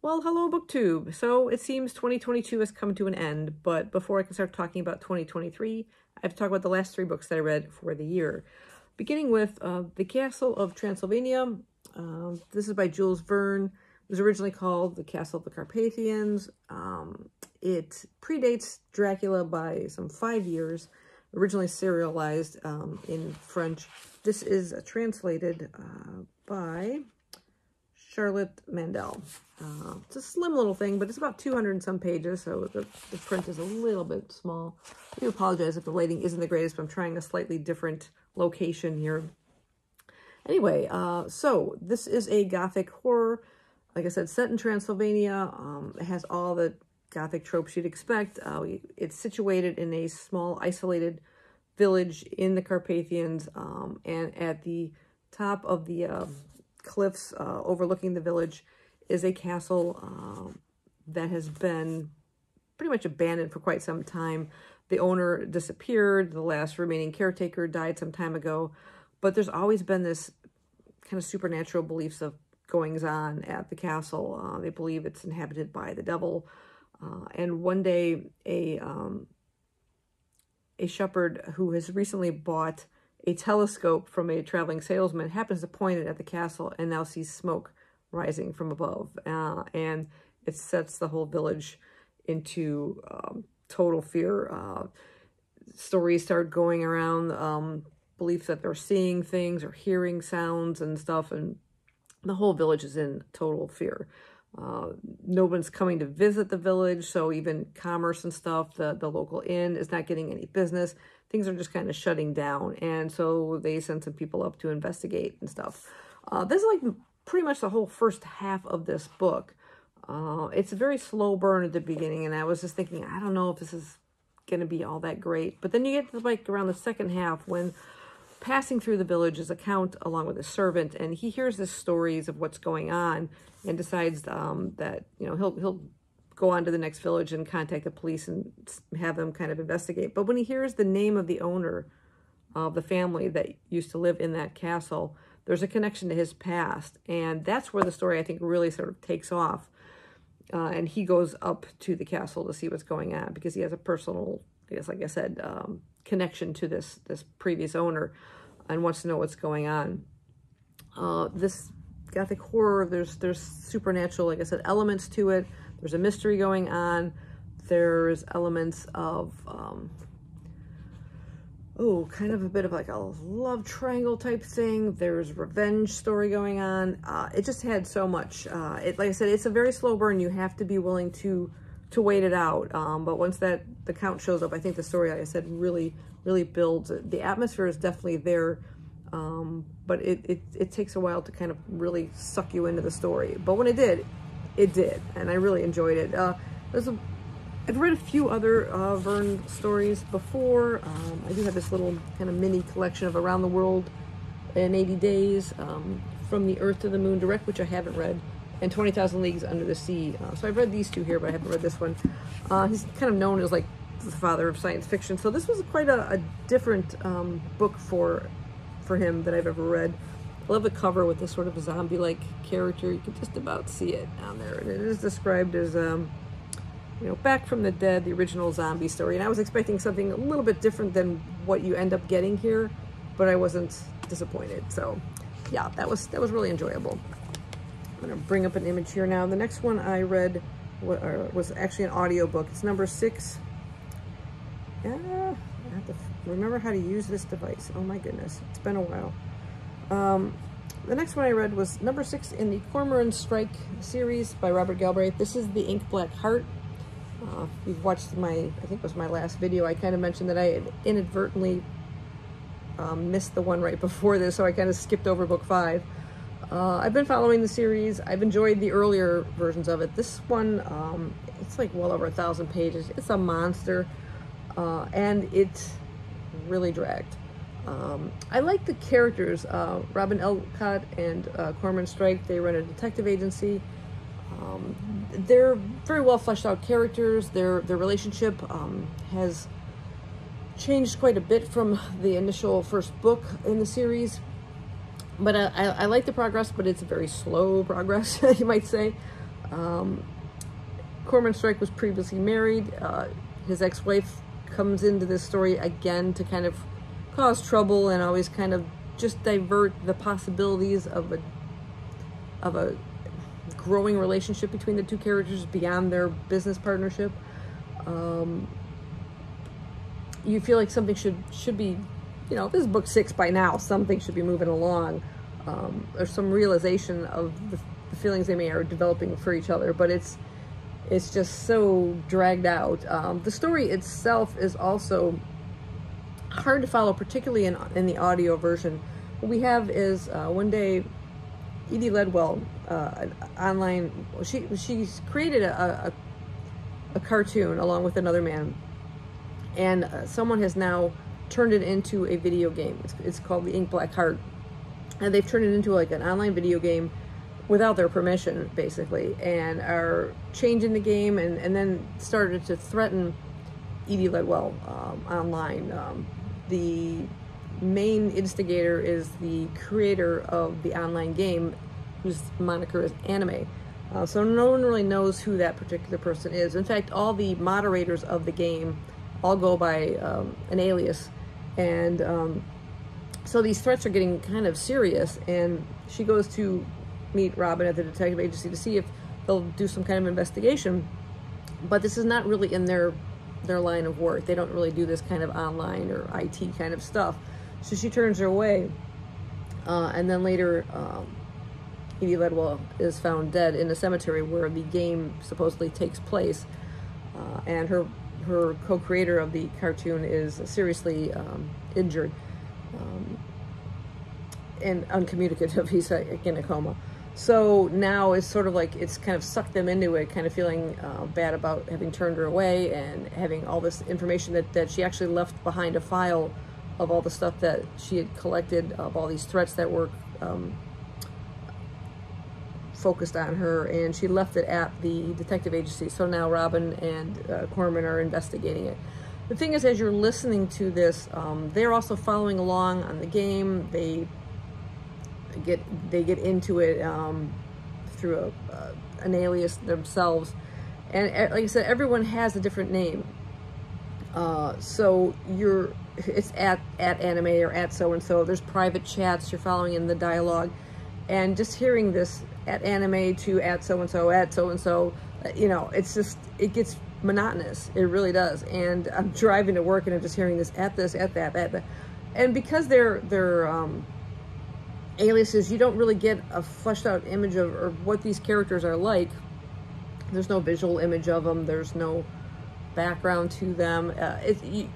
Well, hello, BookTube. So it seems 2022 has come to an end, but before I can start talking about 2023, I have to talk about the last 3 books that I read for the year. Beginning with The Castle of Transylvania. This is by Jules Verne. It was originally called The Castle of the Carpathians. It predates Dracula by some 5 years, originally serialized in French. This is translated by Charlotte Mandel. It's a slim little thing, but it's about 200 and some pages, so the print is a little bit small. I do apologize if the lighting isn't the greatest, but I'm trying a slightly different location here. Anyway, so this is a Gothic horror, like I said, set in Transylvania. It has all the Gothic tropes you'd expect. It's situated in a small, isolated village in the Carpathians, and at the top of the cliffs overlooking the village is a castle that has been pretty much abandoned for quite some time. The owner disappeared. The last remaining caretaker died some time ago, but there's always been this kind of supernatural beliefs of goings-on at the castle. They believe it's inhabited by the devil, and one day a shepherd who has recently bought a telescope from a traveling salesman happens to point it at the castle and now sees smoke rising from above. And it sets the whole village into total fear. Stories start going around, beliefs that they're seeing things or hearing sounds and stuff, and the whole village is in total fear. No one's coming to visit the village, so even commerce and stuff, the local inn is not getting any business. Things are just kind of shutting down, and so they send some people up to investigate and stuff. This is like pretty much the whole first half of this book. It's a very slow burn at the beginning, and I was just thinking, I don't know if this is going to be all that great. But then you get to like around the second half when passing through the village is a count along with a servant, and he hears the stories of what's going on and decides that, you know, he'll go on to the next village and contact the police and have them kind of investigate. But when he hears the name of the owner of the family that used to live in that castle, there's a connection to his past, and that's where the story, I think, really sort of takes off. And he goes up to the castle to see what's going on because he has a personal, I guess, like I said, connection to this previous owner and wants to know what's going on. This Gothic horror, there's supernatural, like I said, elements to it. There's a mystery going on. There's elements of, kind of a bit of like a love triangle type thing. There's revenge story going on. It just had so much. Like I said, it's a very slow burn. You have to be willing to wait it out. But once the count shows up, I think the story, like I said, really builds. The atmosphere is definitely there, but it takes a while to kind of really suck you into the story. But when it did, and I really enjoyed it. I've read a few other Verne stories before. I do have this little kind of mini collection of Around the World in 80 Days, From the Earth to the Moon Direct, which I haven't read, and 20,000 Leagues Under the Sea. So I've read these 2 here, but I haven't read this one. He's kind of known as like the father of science fiction, so this was quite a different book for him that I've ever read. I love the cover with this sort of zombie-like character. You can just about see it on there, and it is described as you know, Back from the Dead, the original zombie story. And I was expecting something a little bit different than what you end up getting here, but I wasn't disappointed. So yeah, that was really enjoyable. I'm gonna bring up an image here now. The next one I read was actually an audiobook. It's number 6. I have to remember how to use this device. Oh my goodness, it's been a while. The next one I read was number 6 in the Cormoran Strike series by Robert Galbraith. This is The Ink Black Heart. If you've watched I think it was my last video, I kind of mentioned that I had inadvertently missed the one right before this, so I kind of skipped over book 5. I've been following the series. I've enjoyed the earlier versions of it. This one, it's like well over 1,000 pages. It's a monster, and it really dragged. I like the characters. Robin Elcott and Cormoran Strike, they run a detective agency. They're very well fleshed out characters. Their relationship has changed quite a bit from the initial first book in the series. But I like the progress, but it's very slow progress, you might say. Cormoran Strike was previously married. His ex-wife comes into this story again to kind of cause trouble and always kind of just divert the possibilities of a growing relationship between the two characters beyond their business partnership. You feel like something should be, you know, this is book 6 by now, something should be moving along, or some realization of the feelings they may are developing for each other, but it's just so dragged out. The story itself is also hard to follow, particularly in the audio version. What we have is one day Edie Ledwell, online, she's created a cartoon along with another man, and someone has now turned it into a video game. It's called The Ink Black Heart, and they've turned it into like an online video game without their permission, basically, and are changing the game, and then started to threaten Edie Ledwell online. The main instigator is the creator of the online game, whose moniker is Anime. So no one really knows who that particular person is. In fact, all the moderators of the game all go by an alias, and so these threats are getting kind of serious, and she goes to meet Robin at the detective agency to see if they'll do some kind of investigation, but this is not really in their line of work. They don't really do this kind of online or IT kind of stuff, so she turns her away, and then later Edie Ledwell is found dead in a cemetery where the game supposedly takes place, and her co-creator of the cartoon is seriously injured and uncommunicative. He's in a coma. So now it's sort of like it's kind of sucked them into it, kind of feeling bad about having turned her away and having all this information that she actually left behind, a file of all the stuff that she had collected, of all these threats that were focused on her, and she left it at the detective agency. So now Robin and Cormoran are investigating it. The thing is, as you're listening to this, they're also following along on the game. They get into it through an alias themselves, and like I said, everyone has a different name. So it's at Anime or at so and so. There's private chats. You're following in the dialogue, and just hearing this at Anime to at so and so, you know, it's just, it gets monotonous. It really does. And I'm driving to work and I'm just hearing this at this, at that, and because they're aliases, you don't really get a fleshed out image of what these characters are like. There's no visual image of them. There's no background to them.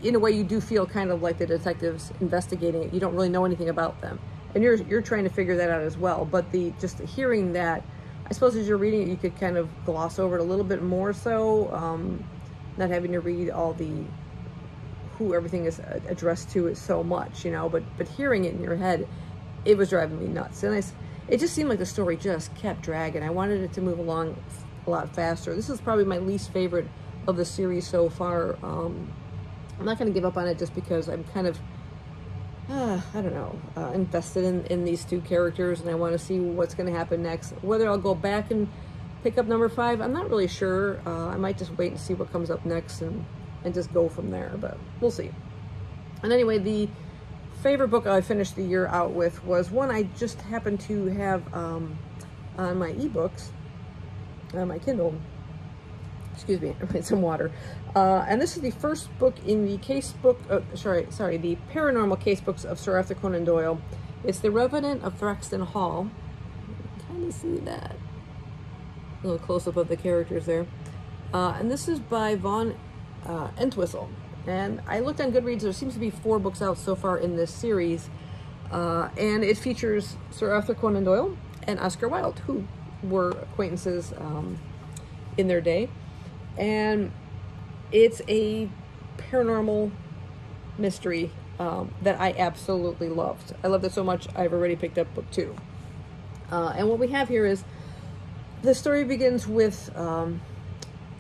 In a way, you do feel kind of like the detectives investigating it. You don't really know anything about them, and you're trying to figure that out as well. But just hearing that, I suppose as you're reading it, you could kind of gloss over it a little bit more, so not having to read all who everything is addressed to is so much, you know. But hearing it in your head, it was driving me nuts, and it just seemed like the story just kept dragging. I wanted it to move along a lot faster. This is probably my least favorite of the series so far. I'm not going to give up on it just because I'm kind of, I don't know, invested in these two characters, and I want to see what's going to happen next. Whether I'll go back and pick up number 5, I'm not really sure. I might just wait and see what comes up next and just go from there, but we'll see. And anyway, the favorite book I finished the year out with was one I just happened to have on my ebooks, on my Kindle. Excuse me, I need some water. And this is the first book in the the paranormal casebooks of Sir Arthur Conan Doyle. It's The Revenant of Thraxton Hall. You can kind of see that. A little close-up of the characters there. And this is by Von Entwistle. And I looked on Goodreads, there seems to be 4 books out so far in this series. And it features Sir Arthur Conan Doyle and Oscar Wilde, who were acquaintances in their day. And it's a paranormal mystery that I absolutely loved. I loved it so much, I've already picked up book 2. And what we have here is, the story begins with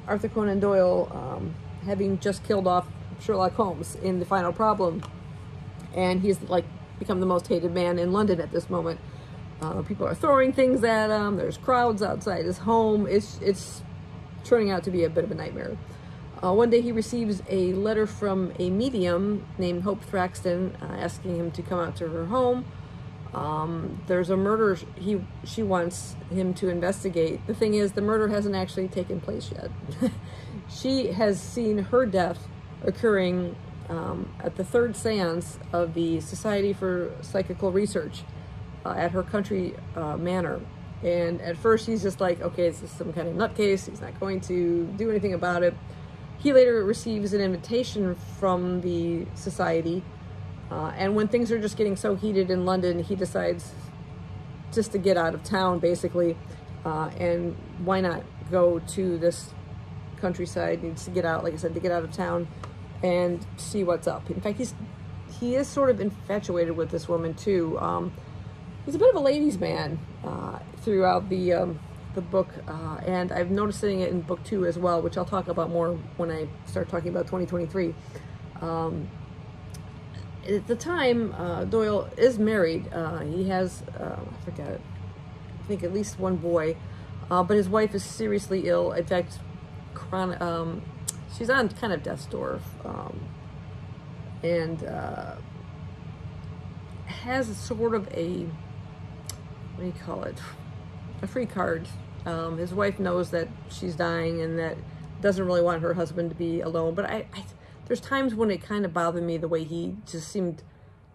Arthur Conan Doyle having just killed off Sherlock Holmes in The Final Problem. And he's like become the most hated man in London at this moment. People are throwing things at him. There's crowds outside his home. It's turning out to be a bit of a nightmare. One day he receives a letter from a medium named Hope Thurston asking him to come out to her home. There's a murder she wants him to investigate. The thing is, the murder hasn't actually taken place yet. She has seen her death occurring at the third seance of the Society for Psychical Research at her country manor. And at first he's just like, okay, this is some kind of nutcase. He's not going to do anything about it. He later receives an invitation from the society. And when things are just getting so heated in London, he decides just to get out of town, basically. And why not go to this countryside? He needs to get out, like I said, to get out of town and see what's up. In fact, he is sort of infatuated with this woman, too. He's a bit of a ladies' man throughout the book, and I'm noticing it in book 2 as well, which I'll talk about more when I start talking about 2023. At the time, Doyle is married. He has, I think at least one boy, but his wife is seriously ill. In fact, she's on kind of death's door, and has sort of a, what do you call it, a free card. His wife knows that she's dying and that doesn't really want her husband to be alone, but there's times when it kind of bothered me the way he just seemed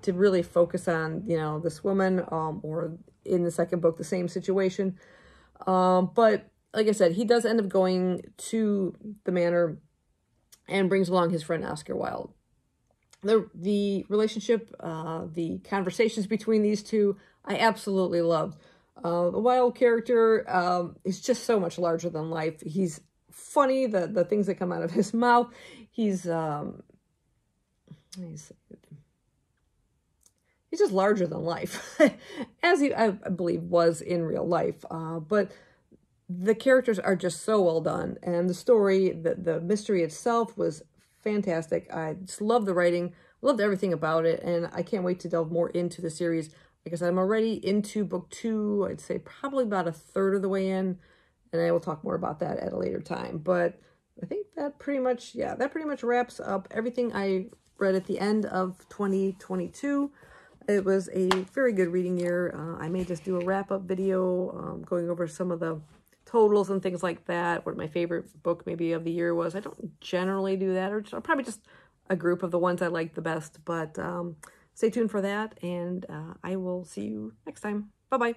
to really focus on, you know, this woman, or in the second book, the same situation. But like I said, he does end up going to the manor and brings along his friend Oscar Wilde. The relationship, the conversations between these two, I absolutely loved. The Wilde character is just so much larger than life. He's funny, the things that come out of his mouth. He's just larger than life, as he, I believe, was in real life. But the characters are just so well done, and the story, the mystery itself was fantastic. I just love the writing, loved everything about it, and I can't wait to delve more into the series. Like I said, I'm already into book 2. I'd say probably about a third of the way in, and I will talk more about that at a later time. But I think that pretty much, yeah, that pretty much wraps up everything I read at the end of 2022. It was a very good reading year. I may just do a wrap-up video going over some of the totals and things like that, what my favorite book maybe of the year was. I don't generally do that, or probably just a group of the ones I like the best. But stay tuned for that, and I will see you next time. Bye-bye.